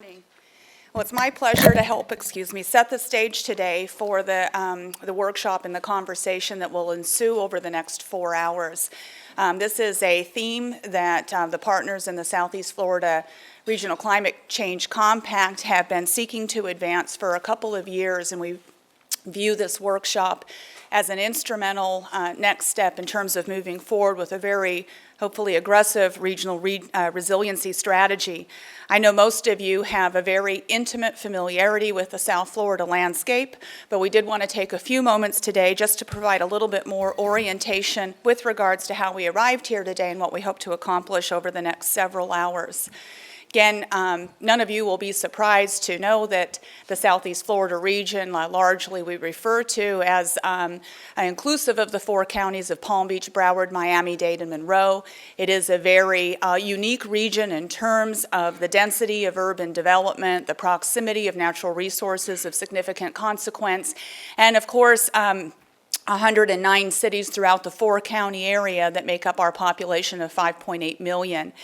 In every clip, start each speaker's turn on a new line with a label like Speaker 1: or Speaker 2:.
Speaker 1: Well, it's my pleasure to help, set the stage today for the workshop and the conversation that will ensue over the next 4 hours. This is a theme that the partners in the Southeast Florida Regional Climate Change Compact have been seeking to advance for a couple of years, and we view this workshop as an instrumental next step in terms of moving forward with a very, hopefully, aggressive regional resiliency strategy. I know most of you have a very intimate familiarity with the South Florida landscape, but we did want to take a few moments today just to provide a little bit more orientation with regards to how we arrived here today and what we hope to accomplish over the next several hours. Again, none of you will be surprised to know that the Southeast Florida region, largely we refer to as inclusive of the 4 counties of Palm Beach, Broward, Miami-Dade, and Monroe. It is a very unique region in terms of the density of urban development, the proximity of natural resources of significant consequence, and of course, 109 cities throughout the 4-county area that make up our population of 5.8 million.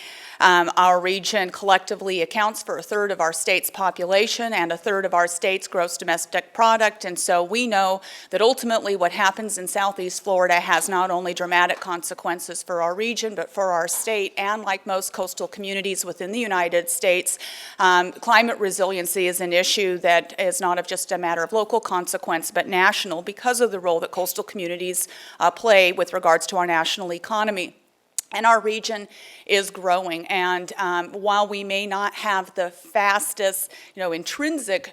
Speaker 1: Our region collectively accounts for a third of our state's population and a third of our state's gross domestic product, and so we know that ultimately what happens in Southeast Florida has not only dramatic consequences for our region, but for our state, and like most coastal communities within the United States, climate resiliency is an issue that is not of just a matter of local consequence, but national, because of the role that coastal communities play with regards to our national economy. And our region is growing, and while we may not have the fastest, intrinsic,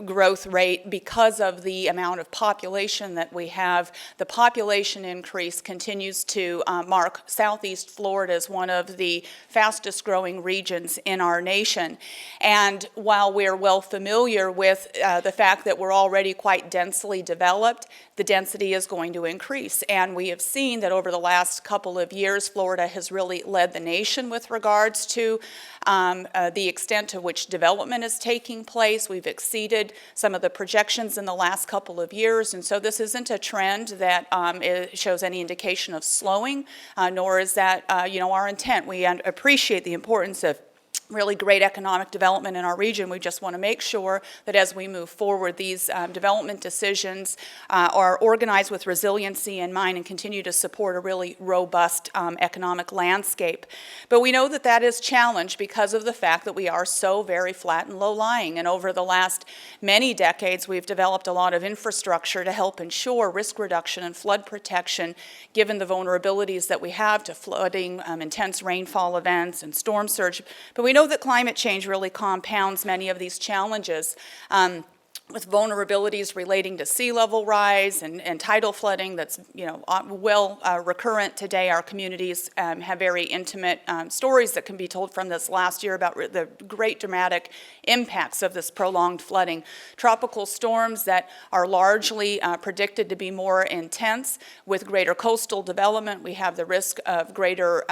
Speaker 1: growth rate because of the amount of population that we have, the population increase continues to mark Southeast Florida as one of the fastest growing regions in our nation. And while we're well familiar with the fact that we're already quite densely developed, the density is going to increase. And we have seen that over the last couple of years, Florida has really led the nation with regards to the extent to which development is taking place. We've exceeded some of the projections in the last couple of years, and so this isn't a trend that it shows any indication of slowing, nor is that our intent. We appreciate the importance of really great economic development in our region. We just want to make sure that as we move forward, these development decisions are organized with resiliency in mind and continue to support a really robust economic landscape. But we know that that is challenged because of the fact that we are so very flat and low-lying. And over the last many decades, we've developed a lot of infrastructure to help ensure risk reduction and flood protection, given the vulnerabilities that we have to flooding, intense rainfall events, and storm surge. But we know that climate change really compounds many of these challenges. With vulnerabilities relating to sea level rise and tidal flooding that's recurrent today. Our communities have very intimate stories that can be told from this last year about the great dramatic impacts of this prolonged flooding. Tropical storms that are largely predicted to be more intense with greater coastal development. We have the risk of greater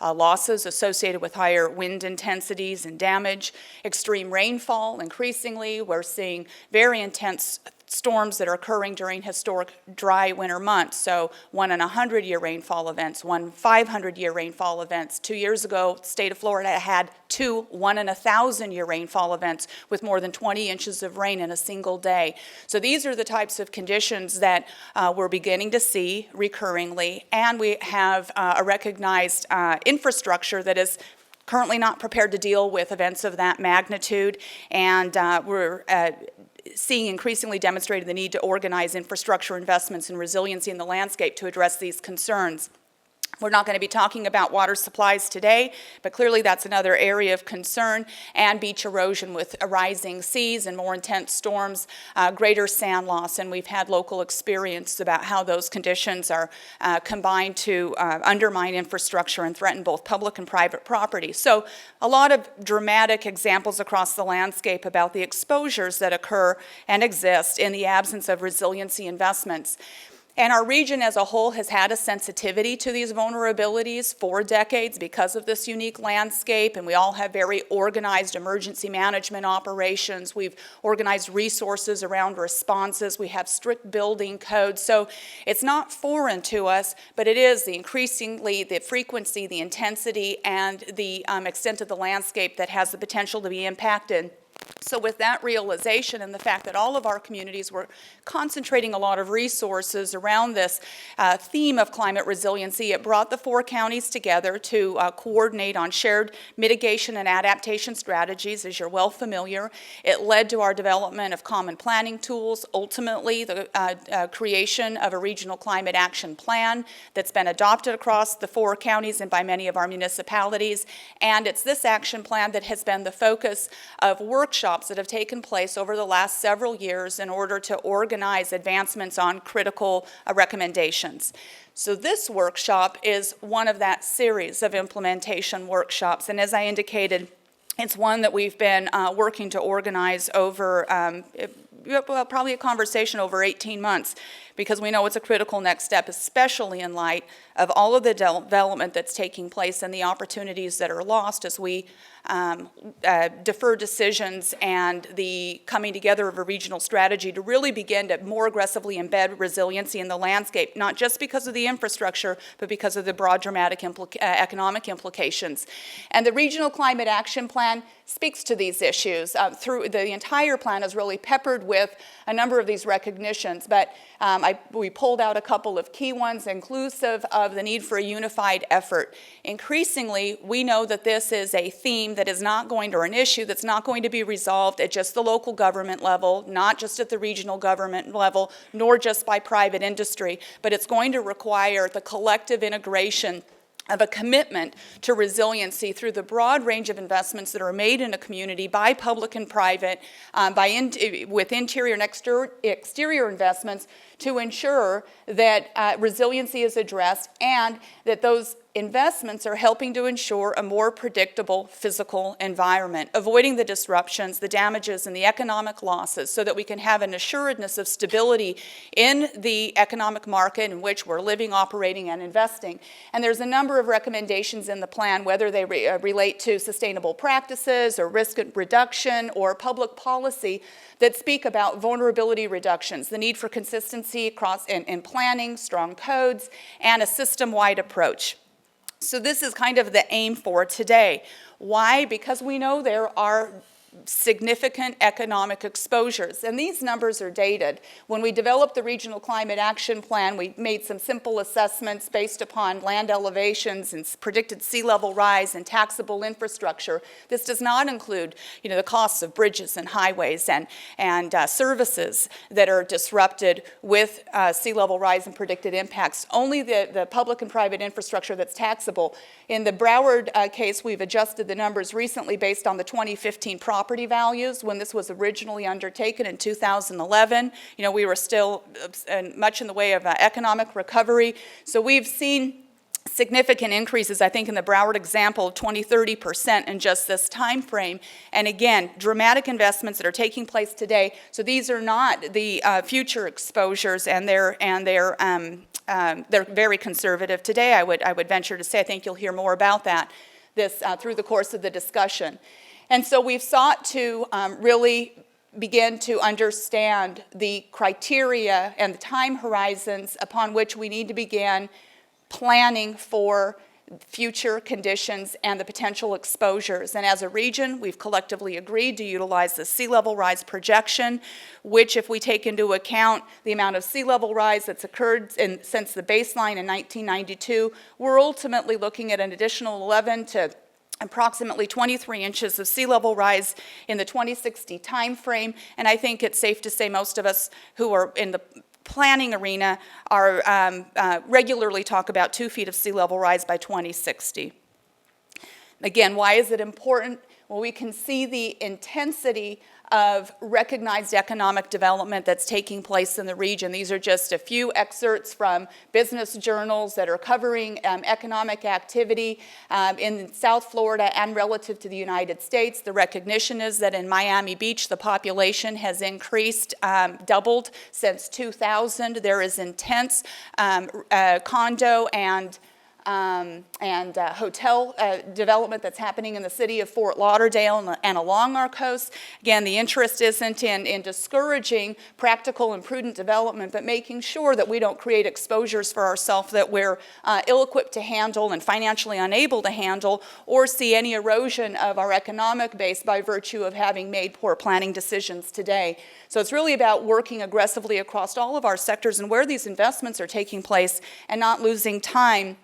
Speaker 1: losses associated with higher wind intensities and damage. Extreme rainfall, increasingly, we're seeing very intense storms that are occurring during historic dry winter months. So 1 in 100-year rainfall events, 1 500-year rainfall events. 2 years ago, the state of Florida had 2 1 in 1,000-year rainfall events with more than 20 inches of rain in a single day. So these are the types of conditions that we're beginning to see recurringly, and we have a recognized infrastructure that is currently not prepared to deal with events of that magnitude, and we're seeing increasingly demonstrated the need to organize infrastructure investments and resiliency in the landscape to address these concerns. We're not going to be talking about water supplies today, but clearly that's another area of concern, and beach erosion with rising seas and more intense storms, greater sand loss, and we've had local experience about how those conditions are combined to undermine infrastructure and threaten both public and private property. So a lot of dramatic examples across the landscape about the exposures that occur and exist in the absence of resiliency investments. And our region as a whole has had a sensitivity to these vulnerabilities for decades because of this unique landscape, and we all have very organized emergency management operations. We've organized resources around responses. We have strict building codes. So it's not foreign to us, but it is increasingly the frequency, the intensity, and the extent of the landscape that has the potential to be impacted. So with that realization and the fact that all of our communities were concentrating a lot of resources around this theme of climate resiliency, it brought the 4 counties together to coordinate on shared mitigation and adaptation strategies, as you're well familiar. It led to our development of common planning tools, ultimately the creation of a regional climate action plan that's been adopted across the 4 counties and by many of our municipalities. And it's this action plan that has been the focus of workshops that have taken place over the last several years in order to organize advancements on critical recommendations. So this workshop is one of that series of implementation workshops, and as I indicated, it's one that we've been working to organize over well, probably a conversation over 18 months, because we know it's a critical next step, especially in light of all of the development that's taking place and the opportunities that are lost as we defer decisions and the coming together of a regional strategy to really begin to more aggressively embed resiliency in the landscape, not just because of the infrastructure, but because of the broad dramatic economic implications. And the Regional Climate Action Plan speaks to these issues. Through the entire plan is really peppered with a number of these recognitions, but we pulled out a couple of key ones, inclusive of the need for a unified effort. Increasingly, we know that this is a theme that is not going to, or an issue that's not going to be resolved at just the local government level, not just at the regional government level, nor just by private industry, but it's going to require the collective integration of a commitment to resiliency through the broad range of investments that are made in a community by public and private, with interior and exterior investments to ensure that resiliency is addressed and that those investments are helping to ensure a more predictable physical environment, avoiding the disruptions, the damages, and the economic losses so that we can have an assuredness of stability in the economic market in which we're living, operating, and investing. And there's a number of recommendations in the plan, whether they relate to sustainable practices or risk reduction or public policy, that speak about vulnerability reductions, the need for consistency across in planning, strong codes, and a system-wide approach. So this is kind of the aim for today. Why? Because we know there are significant economic exposures, and these numbers are dated. When we developed the Regional Climate Action Plan, we made some simple assessments based upon land elevations and predicted sea level rise and taxable infrastructure. This does not include, the costs of bridges and highways and services that are disrupted with sea level rise and predicted impacts. Only the public and private infrastructure that's taxable. In the Broward case, we've adjusted the numbers recently based on the 2015 property values when this was originally undertaken in 2011. We were still much in the way of economic recovery. So we've seen significant increases, I think in the Broward example, 20-30% in just this time frame. And again, dramatic investments that are taking place today. So these are not the future exposures, and they're very conservative today. I would venture to say. I think you'll hear more about that through the course of the discussion. And so we've sought to really begin to understand the criteria and the time horizons upon which we need to begin planning for future conditions and the potential exposures. And as a region, we've collectively agreed to utilize the sea level rise projection, which, if we take into account the amount of sea level rise that's occurred since the baseline in 1992, we're ultimately looking at an additional 11 to approximately 23 inches of sea level rise in the 2060 time frame. And I think it's safe to say most of us who are in the planning arena are regularly talk about 2 feet of sea level rise by 2060. Again, why is it important? Well, we can see the intensity of recognized economic development that's taking place in the region. These are just a few excerpts from business journals that are covering economic activity in South Florida and relative to the United States. The recognition is that in Miami Beach, the population has increased, doubled since 2000. There is intense condo and hotel development that's happening in the city of Fort Lauderdale and along our coast. Again, the interest isn't in discouraging practical and prudent development, but making sure that we don't create exposures for ourselves that we're ill-equipped to handle and financially unable to handle, or see any erosion of our economic base by virtue of having made poor planning decisions today. So it's really about working aggressively across all of our sectors and where these investments are taking place and not losing time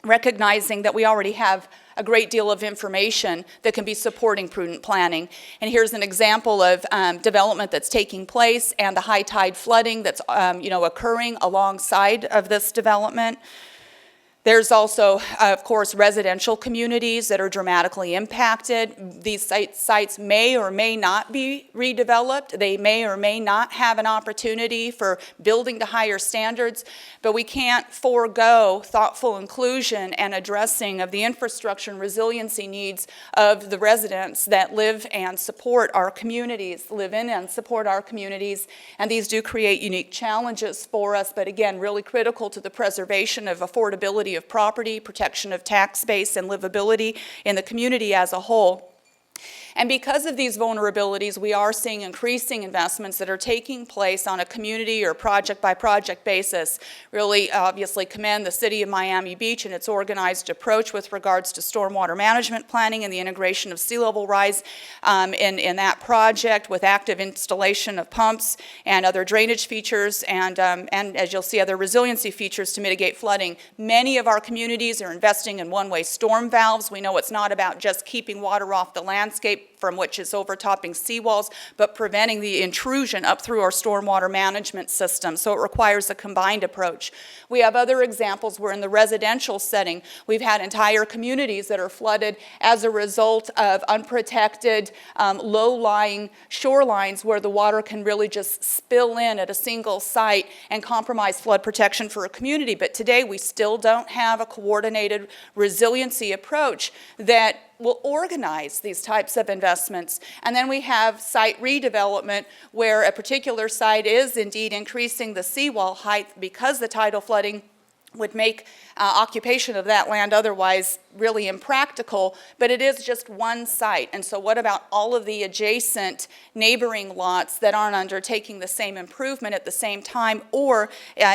Speaker 1: recognizing that we already have a great deal of information that can be supporting prudent planning. And here's an example of development that's taking place and the high tide flooding that's occurring alongside of this development. There's also, of course, residential communities that are dramatically impacted. These sites may or may not be redeveloped. They may or may not have an opportunity for building to higher standards, but we can't forego thoughtful inclusion and addressing of the infrastructure and resiliency needs of the residents that live and support our communities, live in and support our communities. And these do create unique challenges for us, but again, really critical to the preservation of affordability of property, protection of tax base, and livability in the community as a whole. And because of these vulnerabilities, we are seeing increasing investments that are taking place on a community or project-by-project basis. Really, obviously, commend the City of Miami Beach and its organized approach with regards to stormwater management planning and the integration of sea level rise in that project with active installation of pumps and other drainage features and as you'll see, other resiliency features to mitigate flooding. Many of our communities are investing in one-way storm valves. We know it's not about just keeping water off the landscape from which is overtopping seawalls, but preventing the intrusion up through our stormwater management system. So it requires a combined approach. We have other examples where in the residential setting, we've had entire communities that are flooded as a result of unprotected, low-lying shorelines where the water can really just spill in at a single site and compromise flood protection for a community. But today, we still don't have a coordinated resiliency approach that will organize these types of investments. And then we have site redevelopment where a particular site is indeed increasing the seawall height because the tidal flooding would make occupation of that land otherwise really impractical, but it is just one site. And so what about all of the adjacent neighboring lots that aren't undertaking the same improvement at the same time, or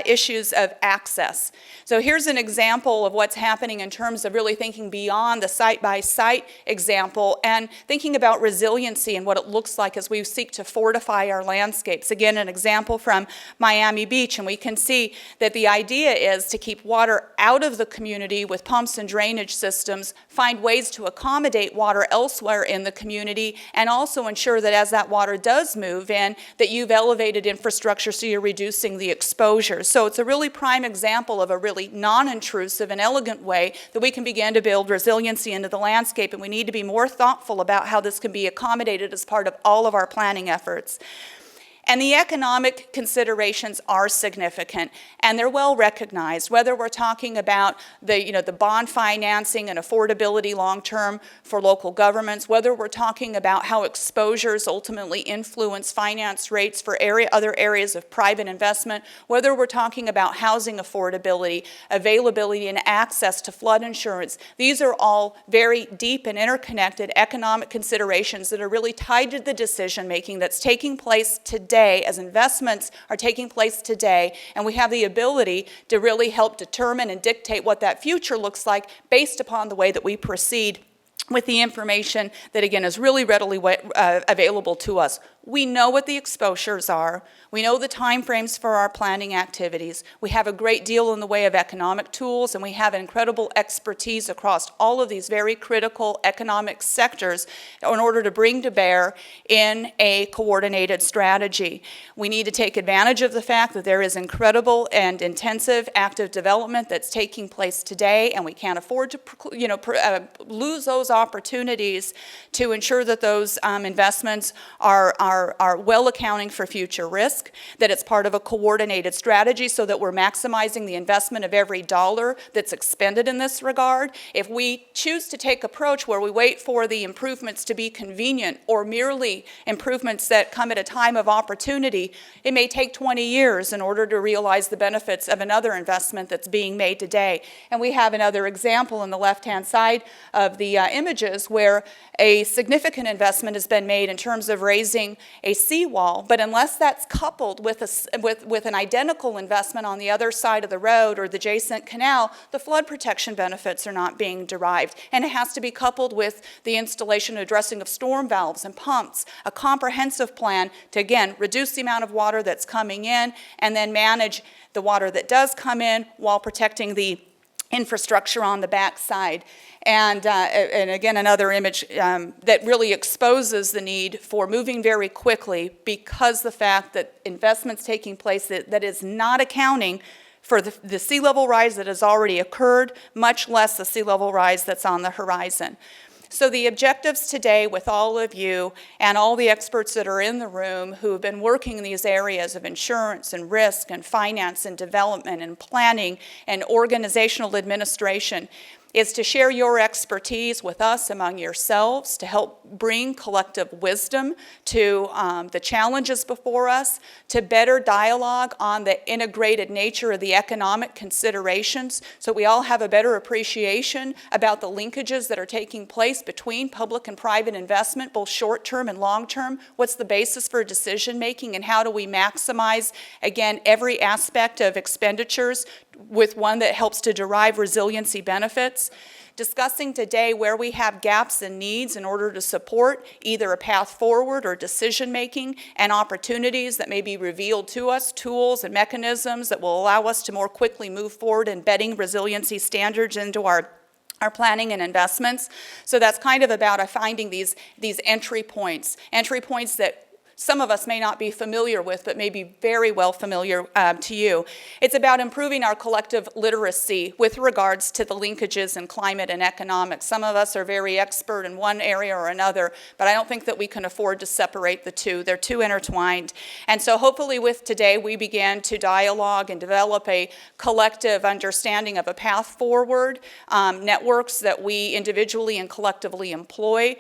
Speaker 1: issues of access? So here's an example of what's happening in terms of really thinking beyond the site-by-site example and thinking about resiliency and what it looks like as we seek to fortify our landscapes. Again, an example from Miami Beach, and we can see that the idea is to keep water out of the community with pumps and drainage systems, find ways to accommodate water elsewhere in the community, and also ensure that as that water does move in, that you've elevated infrastructure so you're reducing the exposure. So it's a really prime example of a really non-intrusive and elegant way that we can begin to build resiliency into the landscape, and we need to be more thoughtful about how this can be accommodated as part of all of our planning efforts. And the economic considerations are significant, and they're well recognized, whether we're talking about the bond financing and affordability long-term for local governments, whether we're talking about how exposures ultimately influence finance rates for other areas of private investment, whether we're talking about housing affordability, availability, and access to flood insurance. These are all very deep and interconnected economic considerations that are really tied to the decision-making that's taking place today as investments are taking place today, and we have the ability to really help determine and dictate what that future looks like based upon the way that we proceed with the information that, again, is really readily available to us. We know what the exposures are. We know the timeframes for our planning activities. We have a great deal in the way of economic tools, and we have incredible expertise across all of these very critical economic sectors in order to bring to bear in a coordinated strategy. We need to take advantage of the fact that there is incredible and intensive active development that's taking place today, and we can't afford to lose those those opportunities to ensure that those investments are well accounting for future risk, that it's part of a coordinated strategy so that we're maximizing the investment of every dollar that's expended in this regard. If we choose to take approach where we wait for the improvements to be convenient or merely improvements that come at a time of opportunity, it may take 20 years in order to realize the benefits of another investment that's being made today. And we have another example on the left-hand side of the images where a significant investment has been made in terms of raising a seawall, but unless that's coupled with an identical investment on the other side of the road or the adjacent canal, the flood protection benefits are not being derived. And it has to be coupled with the installation and addressing of storm valves and pumps, a comprehensive plan to, again, reduce the amount of water that's coming in and then manage the water that does come in while protecting the infrastructure on the back side. And again, another image that really exposes the need for moving very quickly because the fact that investments taking place that is not accounting for the sea level rise that has already occurred, much less the sea level rise that's on the horizon. So the objectives today with all of you and all the experts that are in the room who have been working in these areas of insurance and risk and finance and development and planning and organizational administration is to share your expertise with us among yourselves to help bring collective wisdom to the challenges before us, to better dialogue on the integrated nature of the economic considerations so we all have a better appreciation about the linkages that are taking place between public and private investment, both short-term and long-term. What's the basis for decision-making and how do we maximize, again, every aspect of expenditures with one that helps to derive resiliency benefits. Discussing today where we have gaps and needs in order to support either a path forward or decision making and opportunities that may be revealed to us, tools and mechanisms that will allow us to more quickly move forward embedding resiliency standards into our planning and investments. So that's kind of about finding these entry points that some of us may not be familiar with, but may be very well familiar to you. It's about improving our collective literacy with regards to the linkages in climate and economics. Some of us are very expert in one area or another, but I don't think that we can afford to separate the two. They're too intertwined. And so hopefully with today, we began to dialogue and develop a collective understanding of a path forward, networks that we individually and collectively employ,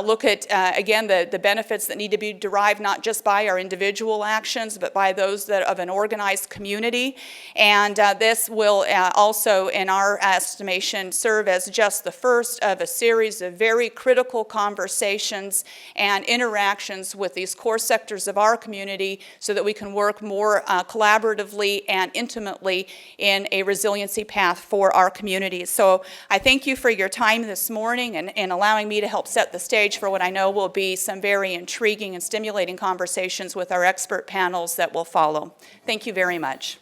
Speaker 1: look at, again, the benefits that need to be derived not just by our individual actions, but by those of an organized community. And this will also, in our estimation, serve as just the first of a series of very critical conversations and interactions with these core sectors of our community so that we can work more collaboratively and intimately in a resiliency path for our communities. So I thank you for your time this morning and allowing me to help set the stage for what I know will be some very intriguing and stimulating conversations with our expert panels that will follow. Thank you very much.